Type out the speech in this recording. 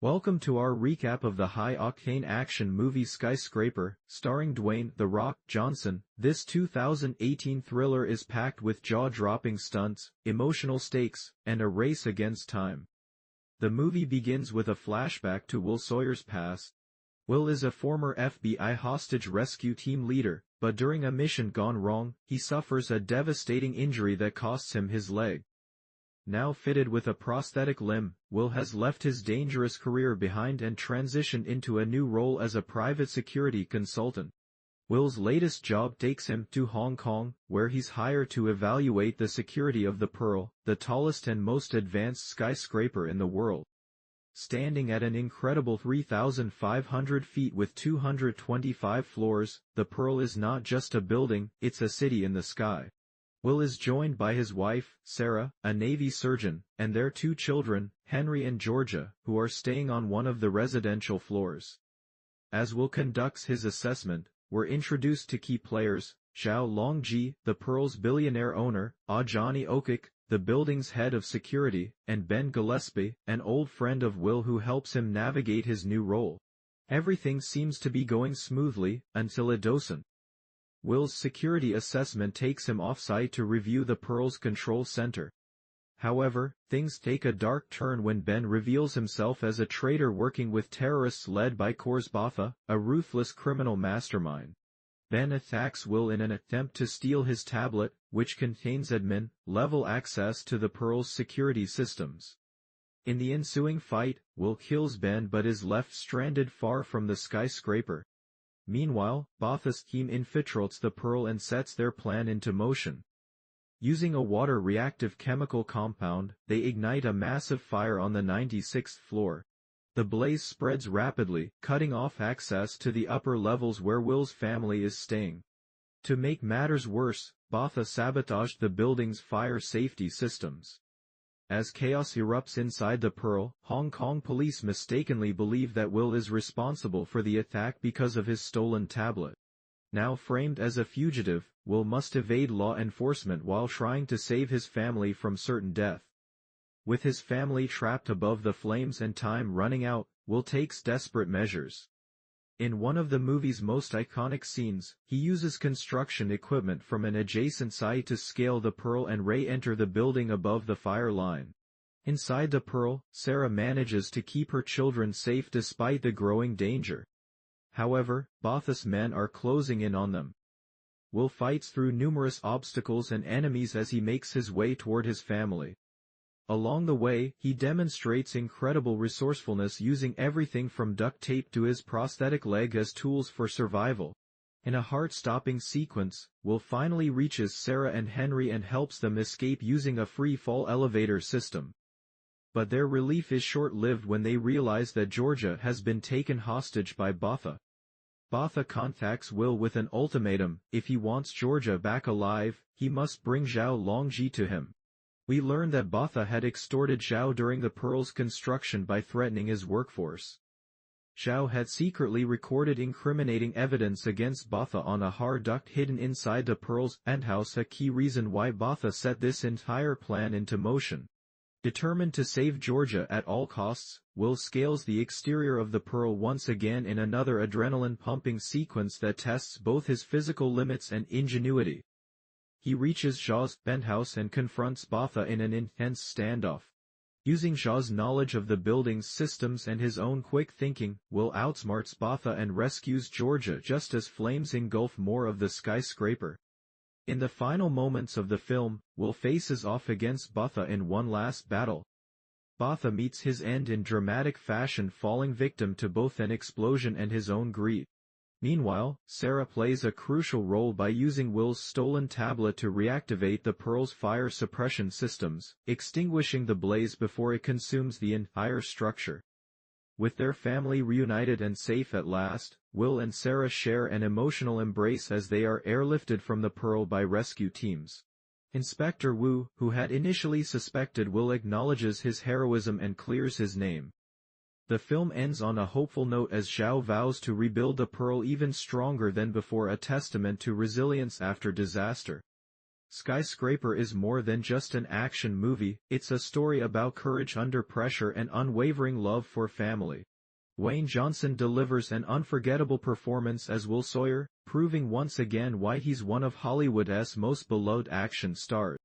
Welcome to our recap of the high-octane action movie Skyscraper, starring Dwayne "The Rock" Johnson. This 2018 thriller is packed with jaw-dropping stunts, emotional stakes, and a race against time. The movie begins with a flashback to Will Sawyer's past. Will is a former FBI hostage rescue team leader, but during a mission gone wrong, he suffers a devastating injury that costs him his leg. Now fitted with a prosthetic limb, Will has left his dangerous career behind and transitioned into a new role as a private security consultant. Will's latest job takes him to Hong Kong, where he's hired to evaluate the security of the Pearl, the tallest and most advanced skyscraper in the world. Standing at an incredible 3,500 feet with 225 floors, the Pearl is not just a building, it's a city in the sky. Will is joined by his wife, Sarah, a Navy surgeon, and their two children, Henry and Georgia, who are staying on one of the residential floors. As Will conducts his assessment, we're introduced to key players: Zhao Longji, the Pearl's billionaire owner, Johnny Okik, the building's head of security, and Ben Gillespie, an old friend of Will who helps him navigate his new role. Everything seems to be going smoothly, until it doesn't. Will's security assessment takes him off-site to review the Pearl's control center. However, things take a dark turn when Ben reveals himself as a traitor working with terrorists led by Botha, a ruthless criminal mastermind. Ben attacks Will in an attempt to steal his tablet, which contains admin-level access to the Pearl's security systems. In the ensuing fight, Will kills Ben but is left stranded far from the skyscraper. Meanwhile, Botha's team infiltrates the Pearl and sets their plan into motion. Using a water-reactive chemical compound, they ignite a massive fire on the 96th floor. The blaze spreads rapidly, cutting off access to the upper levels where Will's family is staying. To make matters worse, Botha sabotaged the building's fire safety systems. As chaos erupts inside the Pearl, Hong Kong police mistakenly believe that Will is responsible for the attack because of his stolen tablet. Now framed as a fugitive, Will must evade law enforcement while trying to save his family from certain death. With his family trapped above the flames and time running out, Will takes desperate measures. In one of the movie's most iconic scenes, he uses construction equipment from an adjacent site to scale the Pearl and re-enter the building above the fire line. Inside the Pearl, Sarah manages to keep her children safe despite the growing danger. However, Botha's men are closing in on them. Will fights through numerous obstacles and enemies as he makes his way toward his family. Along the way, he demonstrates incredible resourcefulness, using everything from duct tape to his prosthetic leg as tools for survival. In a heart-stopping sequence, Will finally reaches Sarah and Henry and helps them escape using a free-fall elevator system. But their relief is short-lived when they realize that Georgia has been taken hostage by Botha. Botha contacts Will with an ultimatum: if he wants Georgia back alive, he must bring Zhao Longji to him. We learn that Botha had extorted Zhao during the Pearl's construction by threatening his workforce. Zhao had secretly recorded incriminating evidence against Botha on a hard duct hidden inside the Pearl's penthouse, a key reason why Botha set this entire plan into motion. Determined to save Georgia at all costs, Will scales the exterior of the Pearl once again in another adrenaline-pumping sequence that tests both his physical limits and ingenuity. He reaches Zhao's penthouse and confronts Botha in an intense standoff. Using Zhao's knowledge of the building's systems and his own quick thinking, Will outsmarts Botha and rescues Georgia just as flames engulf more of the skyscraper. In the final moments of the film, Will faces off against Botha in one last battle. Botha meets his end in dramatic fashion, falling victim to both an explosion and his own greed. Meanwhile, Sarah plays a crucial role by using Will's stolen tablet to reactivate the Pearl's fire suppression systems, extinguishing the blaze before it consumes the entire structure. With their family reunited and safe at last, Will and Sarah share an emotional embrace as they are airlifted from the Pearl by rescue teams. Inspector Wu, who had initially suspected Will, acknowledges his heroism and clears his name. The film ends on a hopeful note as Zhao vows to rebuild the Pearl even stronger than before, a testament to resilience after disaster. Skyscraper is more than just an action movie, it's a story about courage under pressure and unwavering love for family. Dwayne Johnson delivers an unforgettable performance as Will Sawyer, proving once again why he's one of Hollywood's most beloved action stars.